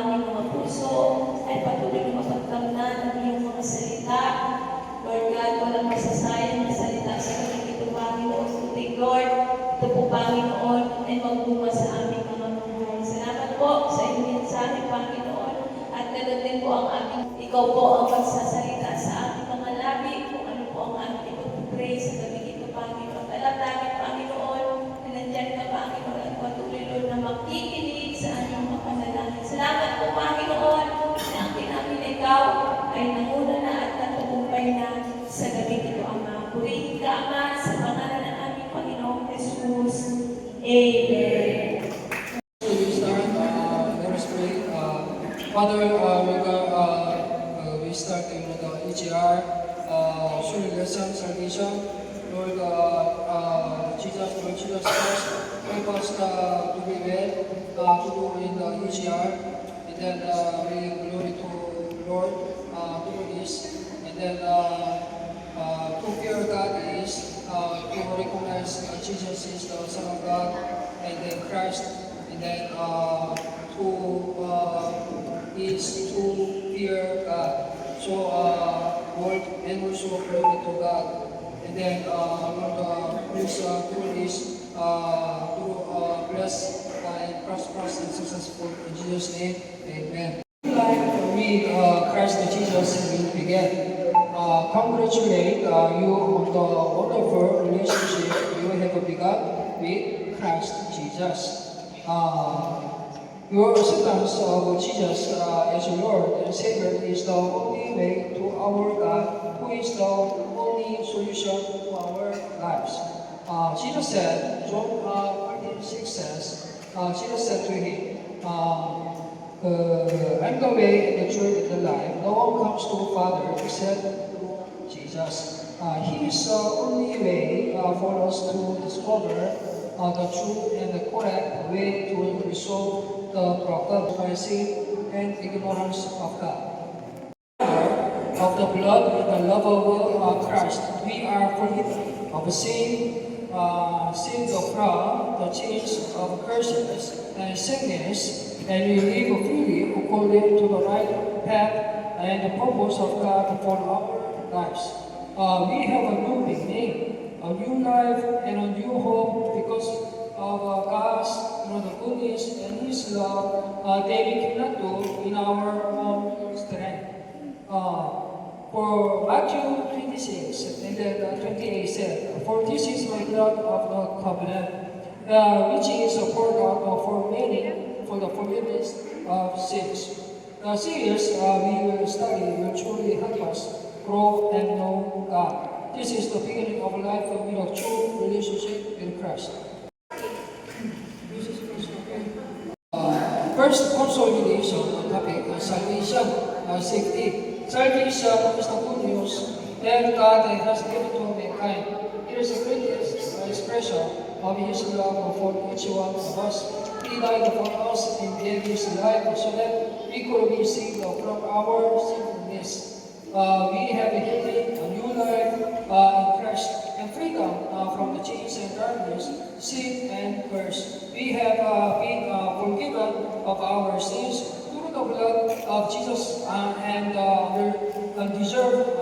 aming mga puso ay patuloy na mapagkamnan ang iyong mga salita. Lord God, walang masasayang na salita sa kaming ito, Panginoon. Kundi, Lord, ito po, Panginoon, ay magbunga sa aming mga buhay. Salamat po sa iyong mensahe, Panginoon. At ganoon din po ang aming, ikaw po ang magsasalita sa aming mga labi kung ano po ang aming ipag-pray sa kaming ito, Panginoon. Alam namin, Panginoon, na nandyan ka, Panginoon, at patuloy, Lord, na makikinig sa aming mga panalangin. Salamat po, Panginoon, na ang namin na ikaw ay nanguna na at natutumpay na sa gabi ito, Ama. Purihin ka, Ama, sa pangalan ng aming Panginoong Jesus. Amen. Let us pray. Father, we start in the EGR, showing lesson, salvation. Lord Jesus Christ, help us to be well, to do in the EGR, and then we glory to Lord, to do this, and then to fear God is to recognize Jesus is the Son of God, and then Christ, and then is to fear God. So, Lord, and also glory to God. And then, Lord, please do this to bless and prosperous and successful in Jesus' name. Amen. Like we, Christ Jesus will begin. Congratulate you on the wonderful relationship you have begun with Christ Jesus. Your acceptance of Jesus as Lord and Savior is the only way to our God, who is the only solution to our lives. Jesus said, John 14:6 says, Jesus said to him, I'm the way, and the truth, and the life. No one comes to the Father except through Jesus. He is the only way for us to discover the true and the correct way to resolve the problem by sin and ignorance of God. Of the blood and the love of Christ, we are forgiven of sin, sins of fraud, the chains of curses and sickness, and we live freely according to the right path and the purpose of God for our lives. We have a new beginning, a new life, and a new hope because of God's the goodness and His love that we cannot do in our own strength. For Matthew 26 and then 28 said, For this is my blood of the covenant, which is poured out for many for the forgiveness of sins. The series we will study will truly help us grow and know God. This is the beginning of life with a true relationship with Christ. First consolidation topic, salvation, safety. Salvation is the good news that God has given to mankind. It is the greatest expression of His love for each one of us. He died for us and gave His life so that we could be saved from our sinfulness. We have healing, a new life in Christ, and freedom from the chains and darkness, sin and curse. We have been forgiven of our sins through the blood of Jesus and the undeserved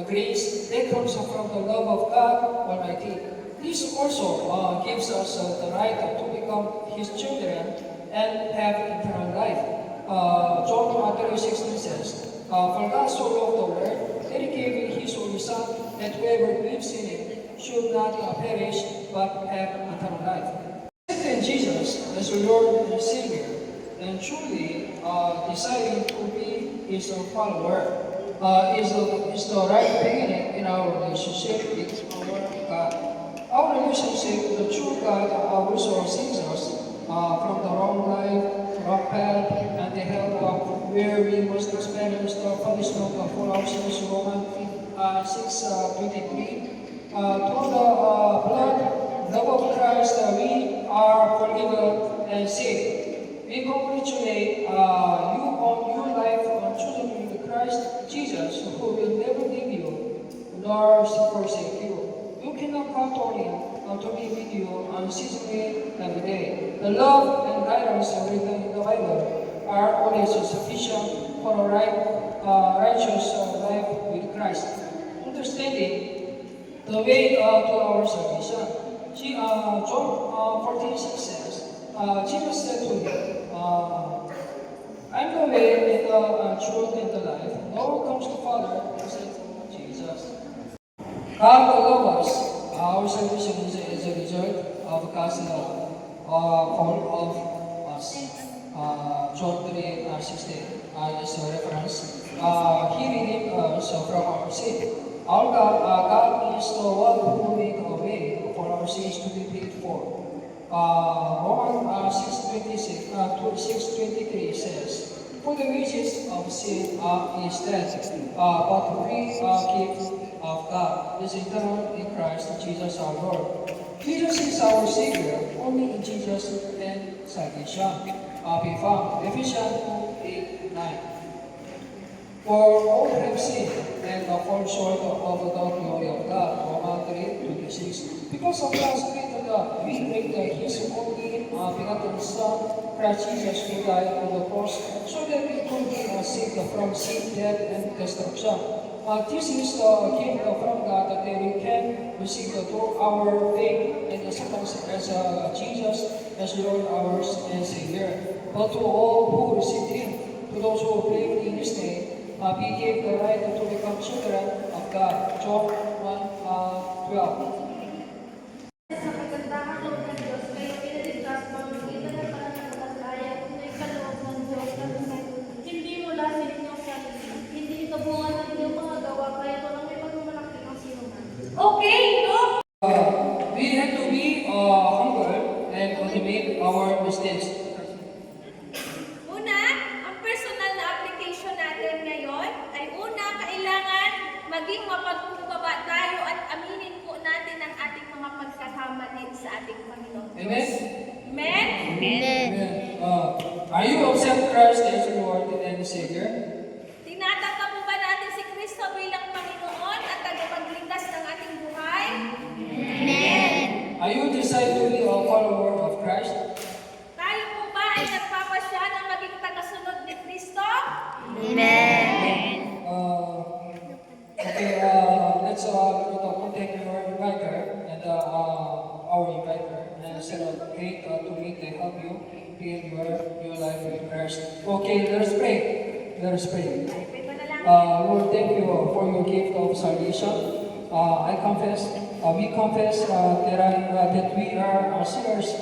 grace that comes from the love of God Almighty. This also gives us the right to become His children and have eternal life. John 3:16 says, For God so loved the world that He gave His only Son, that whoever believes in Him should not perish but have eternal life. Accepting Jesus as Lord and Savior, and truly deciding to be His follower is the right beginning in our relationship with our God. Our relationship with the true God also saves us from the wrong life, wrong path, and the hell where we must experience the punishment for our sins. Romans 6:23. Through the blood, love of Christ, we are forgiven and saved. We congratulate you on your life on choosing with Christ Jesus, who will never leave you nor forsake you. You cannot count on Him to be with you unceasingly every day. The love and guidance written in the Bible are always sufficient for a righteous life with Christ. Understanding the way to our salvation. John 14:6 says, Jesus said to him, I'm the way and the truth and the life. No one comes to Father except through Jesus. God loves us. Our salvation is a result of God's love for all of us. John 3:16 is a reference. He redeemed us from our sin. Our God is the one who made a way for our sins to be paid for. Romans 6:23 says, for the wages of sin is death, but the free gift of God is eternal in Christ Jesus our Lord. Jesus is our Savior. Only in Jesus and salvation be found. Ephesians 2:8-9. For all have sinned and fall short of the glory of God. Romans 3:26. Because of God's great love, we pray that His only begotten Son, Christ Jesus, who died on the cross, so that we could be saved from sin, death, and destruction. This is the gift from God that we can receive through our faith and acceptance as Jesus as Lord, ours, and Savior. But to all who received Him, to those who believe in His name, He gave the right to become children of God. John 1:12. Sa kagandahan loob ng Diyos, kayo pinaligtas pamamagitan ng pananampalataya na ikaloob ng Diyos na hindi mula sa inyong sarili. Hindi ito bunga ng inyong mga gawa, kaya ito lang may pagmamalaki ng sinuman. Okay, no? We have to be humble and admit our mistakes. Una, ang personal na application natin ngayon ay una, kailangan maging mapagkumbaba tayo at aminin po natin ang ating mga pagkakamali sa ating Panginoon. Amen? Amen? Amen. Are you accept Christ as Lord and Savior? Tinatanggap po ba natin si Kristo bilang Panginoon at tagapagligtas ng ating buhay? Are you decide to be a follower of Christ? Tayo po ba ay nagpapasya na maging tagasunod ni Kristo? Okay, let's contact your inviter and our inviter and set up date to meet and help you build your life with Christ. Okay, let us pray. Let us pray. Pwede na lang. Lord, thank you for your gift of salvation. We confess that we are sinners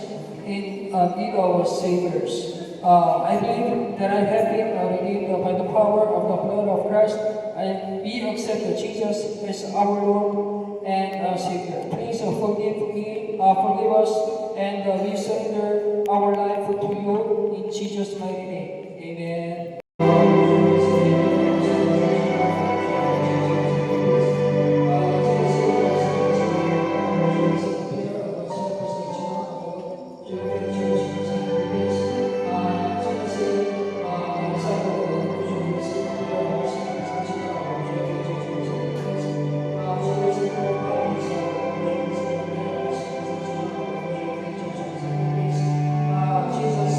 in need of saviors. I believe that I have been redeemed by the power of the blood of Christ, and we accept Jesus as our Lord and Savior. Please forgive us, and we surrender our life to you in Jesus' mighty name. Amen. Jesus,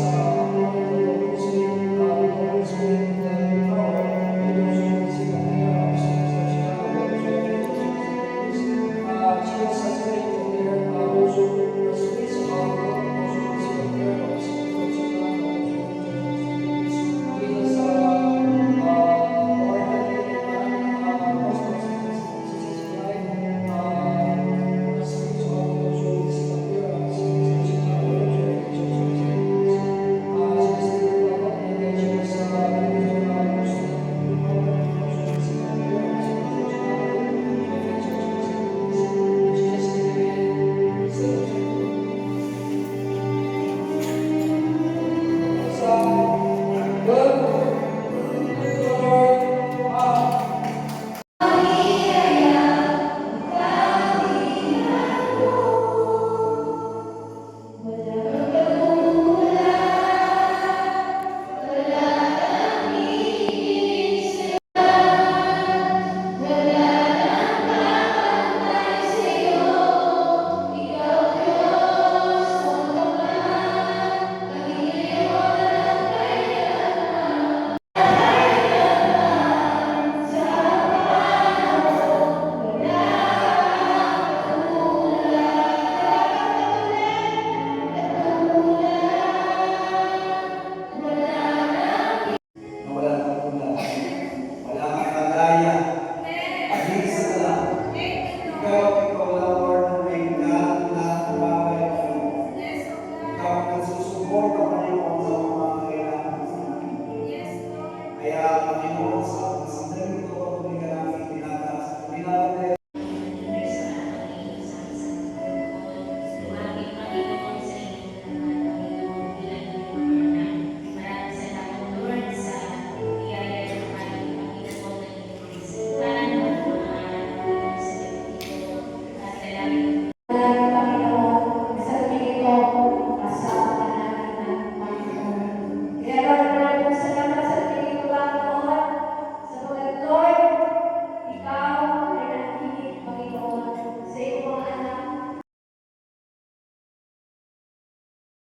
Kaya Panginoon, sa